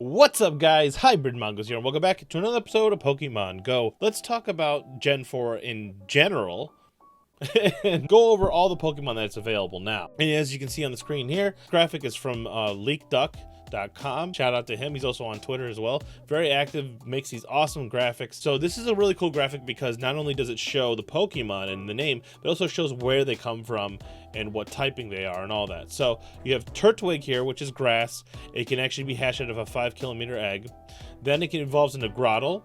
What's up, guys? Hybrid Mongoose here, and welcome back to another episode of Pokemon Go. Let's talk about Gen 4 in general, and go over all the Pokemon that's available now. And as you can see on the screen here, graphic is from leakduck.com. Shout out to him. He's also on Twitter as well. Very active, makes these awesome graphics. So this is a really cool graphic because not only does it show the Pokemon and the name, but also shows where they come from and what typing they are and all that. So you have Turtwig here, which is grass. It can actually be hatched out of a 5-kilometer egg. Then it evolves into Grottle.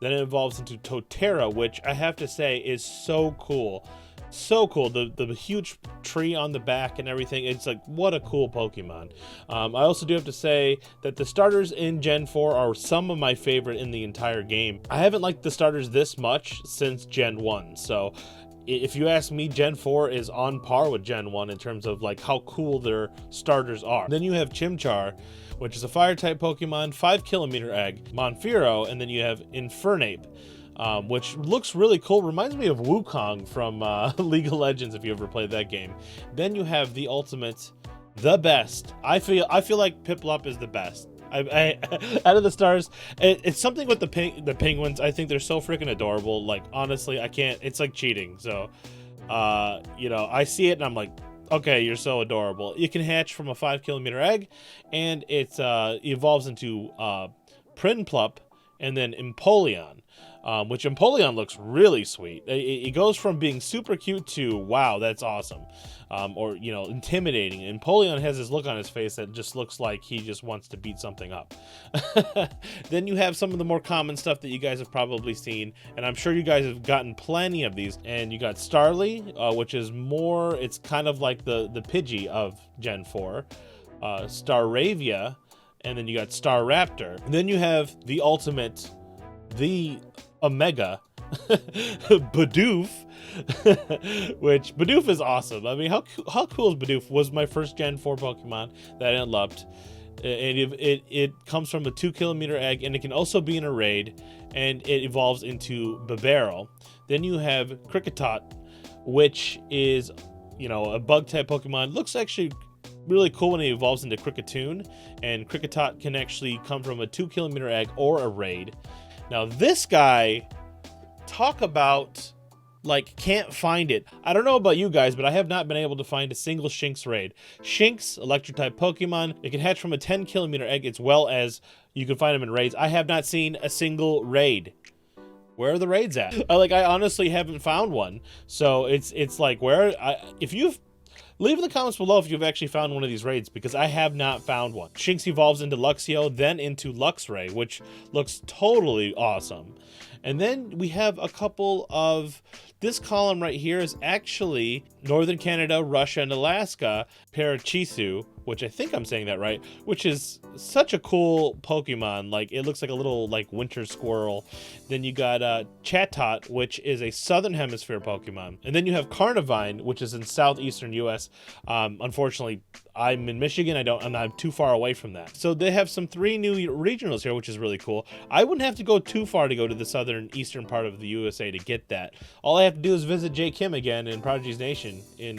Then it evolves into Totera, which I have to say is so cool. So cool. The huge tree on the back and everything. It's like, what a cool Pokemon. I also do have to say that the starters in Gen 4 are some of my favorite in the entire game. I haven't liked the starters this much since Gen 1. So if you ask me, Gen 4 is on par with Gen 1 in terms of like how cool their starters are. Then you have Chimchar, which is a fire-type Pokemon, 5-kilometer egg, Monferno, and then you have Infernape. Which looks really cool. Reminds me of Wukong from League of Legends, if you ever played that game. Then you have the ultimate, the best. I feel like Piplup is the best. Out of the stars, it's something with the penguins. I think they're so freaking adorable. Like, honestly, I can't. It's like cheating. So, you know, I see it and I'm like, okay, you're so adorable. You can hatch from a 5-kilometer egg, and it evolves into Prinplup and then Empoleon. Which Empoleon looks really sweet. It goes from being super cute to, wow, that's awesome. Or, you know, intimidating. Empoleon has this look on his face that just looks like he just wants to beat something up. Then you have some of the more common stuff that you guys have probably seen, and I'm sure you guys have gotten plenty of these. And you got Starly, which is more, it's kind of like the Pidgey of Gen 4. Staravia, and then you got Staraptor. And then you have the ultimate, the Omega Bidoof, which Bidoof is awesome. I mean, how cool is Bidoof? Was my first Gen 4 Pokemon that I loved. And it comes from a 2-kilometer egg, and it can also be in a raid, and it evolves into Bibarel. Then you have Kricketot, which is, you know, a bug type Pokemon. Looks actually really cool when it evolves into Kricketune, and Kricketot can actually come from a 2-kilometer egg or a raid. Now this guy, talk about, like, can't find it. I don't know about you guys, but I have not been able to find a single Shinx raid. Shinx, electric-type Pokemon, it can hatch from a 10-kilometer egg, as well as you can find them in raids. I have not seen a single raid. Where are the raids at? I honestly haven't found one. So it's like, if you've, leave in the comments below if you've actually found one of these raids, because I have not found one. Shinx evolves into Luxio, then into Luxray, which looks totally awesome. And then we have a couple of, this column right here is actually Northern Canada, Russia, and Alaska, Parachisu, which I think I'm saying that right, which is such a cool Pokemon. Like, it looks like a little, like, winter squirrel. Then you got Chatot, which is a Southern Hemisphere Pokemon. And then you have Carnivine, which is in southeastern US. Unfortunately, I'm in Michigan. I'm not too far away from that. So they have some 3 new regionals here, which is really cool. I wouldn't have to go too far to go to the southern eastern part of the USA to get that. All I have to do is visit J. Kim again in Prodigy's Nation, in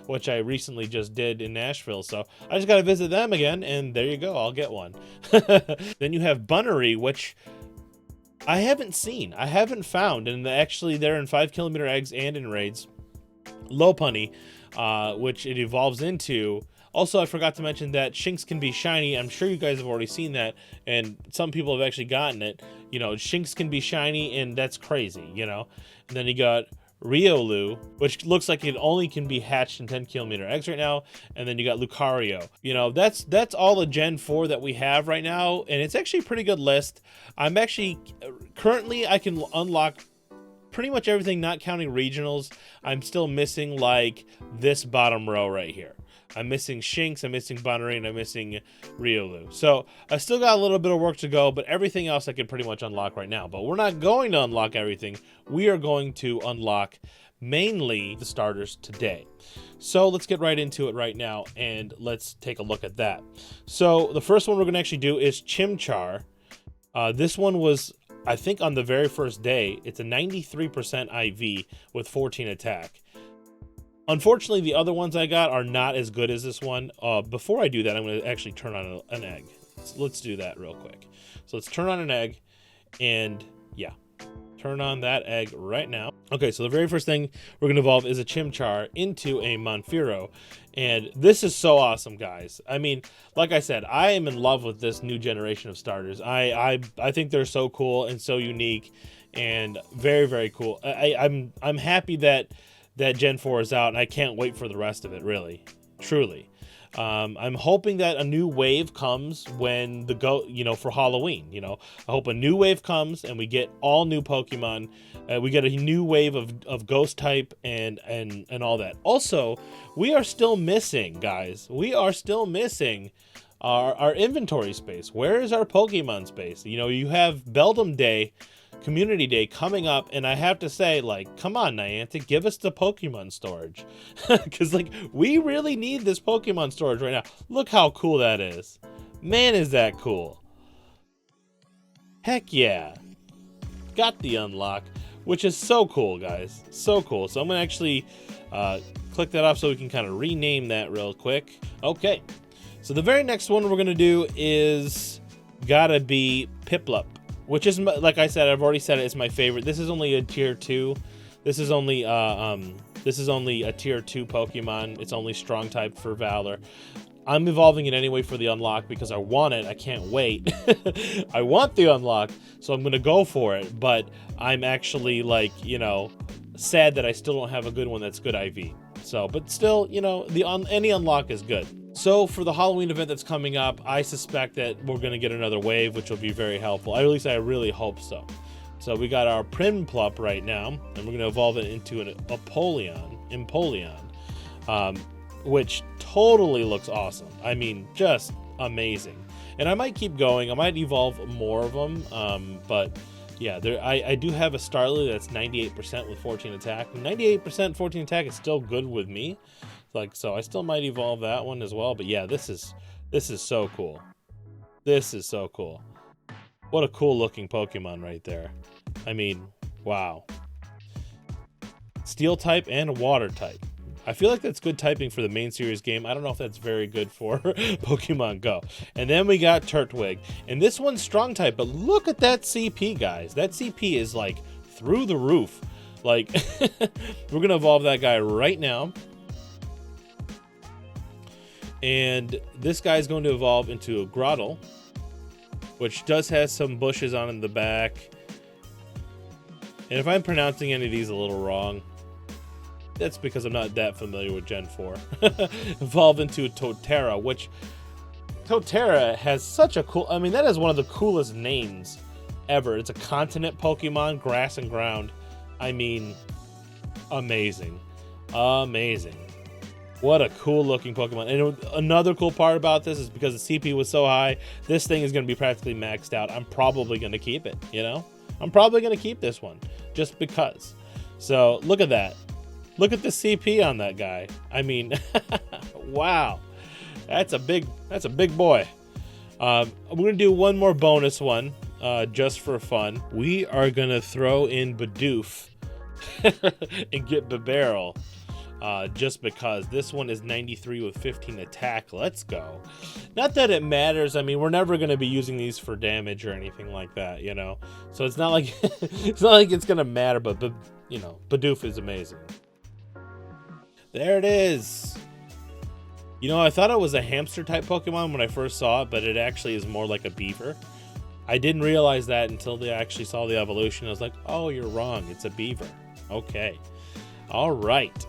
which I recently just did in Nashville. So I just got to visit them again, and there you go. I'll get one. Then you have Bunnery, which I haven't seen. I haven't found. And actually, they're in 5-kilometer eggs and in raids. Lopunny, which it evolves into. Also, I forgot to mention that Shinx can be shiny. I'm sure you guys have already seen that, and some people have actually gotten it. You know, Shinx can be shiny, and that's crazy, you know. And then you got Riolu, which looks like it only can be hatched in 10-kilometer eggs right now. And then you got Lucario. You know, that's all the Gen 4 that we have right now, and it's actually a pretty good list. I'm actually, currently, I can unlock pretty much everything, not counting regionals. I'm still missing, like, this bottom row right here. I'm missing Shinx, I'm missing Bunnery, and I'm missing Riolu. So I still got a little bit of work to go, but everything else I can pretty much unlock right now. But we're not going to unlock everything. We are going to unlock mainly the starters today. So let's get right into it right now, and let's take a look at that. So the first one we're going to actually do is Chimchar. This one was, I think, on the very first day. It's a 93% IV with 14 attack. Unfortunately, the other ones I got are not as good as this one. Before I do that, I'm going to actually turn on an egg. let's do that real quick. So let's turn on an egg, and yeah, turn on that egg right now. Okay, so the very first thing we're gonna evolve is a Chimchar into a Monferno, and this is so awesome, guys. I mean, like I said, I am in love with this new generation of starters. I think they're so cool and so unique, and very, very cool. I'm happy that Gen 4 is out, and I can't wait for the rest of it. Really, truly. I'm hoping that a new wave comes when for Halloween. I hope a new wave comes and we get all new Pokemon. We get a new wave of ghost type and all that. Also, we are still missing, guys. We are still missing our inventory space. Where is our Pokemon space? You have Beldum Day, Community Day coming up, and I have to say, like, come on, Niantic, give us the Pokemon storage. Because, like, we really need this Pokemon storage right now. Look how cool that is. Man, is that cool. Heck yeah. Got the unlock, which is so cool, guys. So cool. So I'm going to actually click that off so we can kind of rename that real quick. Okay. So the very next one we're going to do is gotta be Piplup, which is, like I said, I've already said it, it's my favorite. This is only a tier 2. This is only a tier 2 Pokemon. It's only strong type for Valor. I'm evolving it anyway for the unlock because I want it. I can't wait. I want the unlock, so I'm gonna go for it. But I'm actually, like, sad that I still don't have a good one that's good IV. So, but still, any unlock is good. So for the Halloween event that's coming up, I suspect that we're going to get another wave, which will be very helpful. At least I really hope so. So we got our Piplup right now, and we're going to evolve it into an Empoleon, which totally looks awesome. I mean, just amazing. And I might keep going. I might evolve more of them, but yeah, I do have a Starly that's 98% with 14 attack. 98% 14 attack is still good with me. So I still might evolve that one as well. But yeah, this is so cool. This is so cool. What a cool looking Pokemon right there. I mean, wow. Steel type and water type. I feel like that's good typing for the main series game. I don't know if that's very good for Pokemon Go. And then we got Turtwig. And this one's strong type, but look at that CP, guys. That CP is, like, through the roof. Like, we're going to evolve that guy right now. And this guy's going to evolve into a Grottle, which does have some bushes on in the back. And if I'm pronouncing any of these a little wrong, that's because I'm not that familiar with Gen 4. Evolve into a Totara, which Totara has such a cool... I mean, that is one of the coolest names ever. It's a continent Pokemon, grass and ground. I mean, amazing. Amazing. What a cool looking Pokemon. And another cool part about this is because the CP was so high, this thing is going to be practically maxed out. I'm probably going to keep it, I'm probably going to keep this one just because. So look at that. Look at the CP on that guy. I mean, wow. That's a big boy. We're going to do one more bonus one just for fun. We are going to throw in Bidoof and get Bibarel. Just because this one is 93 with 15 attack. Let's go. Not that it matters. I mean, we're never going to be using these for damage or anything like that, So it's not like it's going to matter, but Bidoof is amazing. There it is. I thought it was a hamster type Pokemon when I first saw it, but it actually is more like a beaver. I didn't realize that until they actually saw the evolution. I was like, oh, you're wrong. It's a beaver. Okay. All right.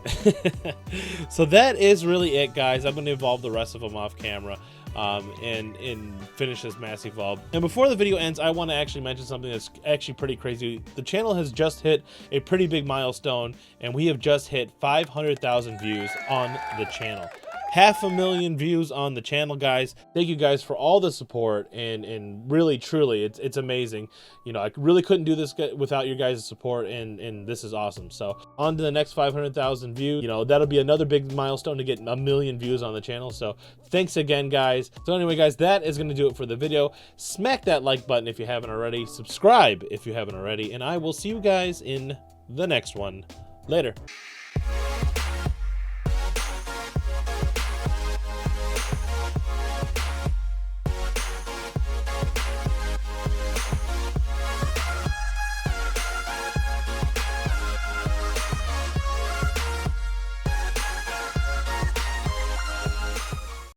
So that is really it, guys. I'm going to evolve the rest of them off camera and finish this mass evolve. And before the video ends, I want to actually mention something that's actually pretty crazy. The channel has just hit a pretty big milestone, and we have just hit 500,000 views on the channel. 500,000 views on the channel, guys. Thank you guys for all the support, and really, truly, it's amazing. I really couldn't do this without your guys' support, and this is awesome. So on to the next 500,000 views. That'll be another big milestone to get 1 million views on the channel. So thanks again, guys. So anyway, guys, that is going to do it for the video. Smack that like button if you haven't already. Subscribe if you haven't already, and I will see you guys in the next one. Later.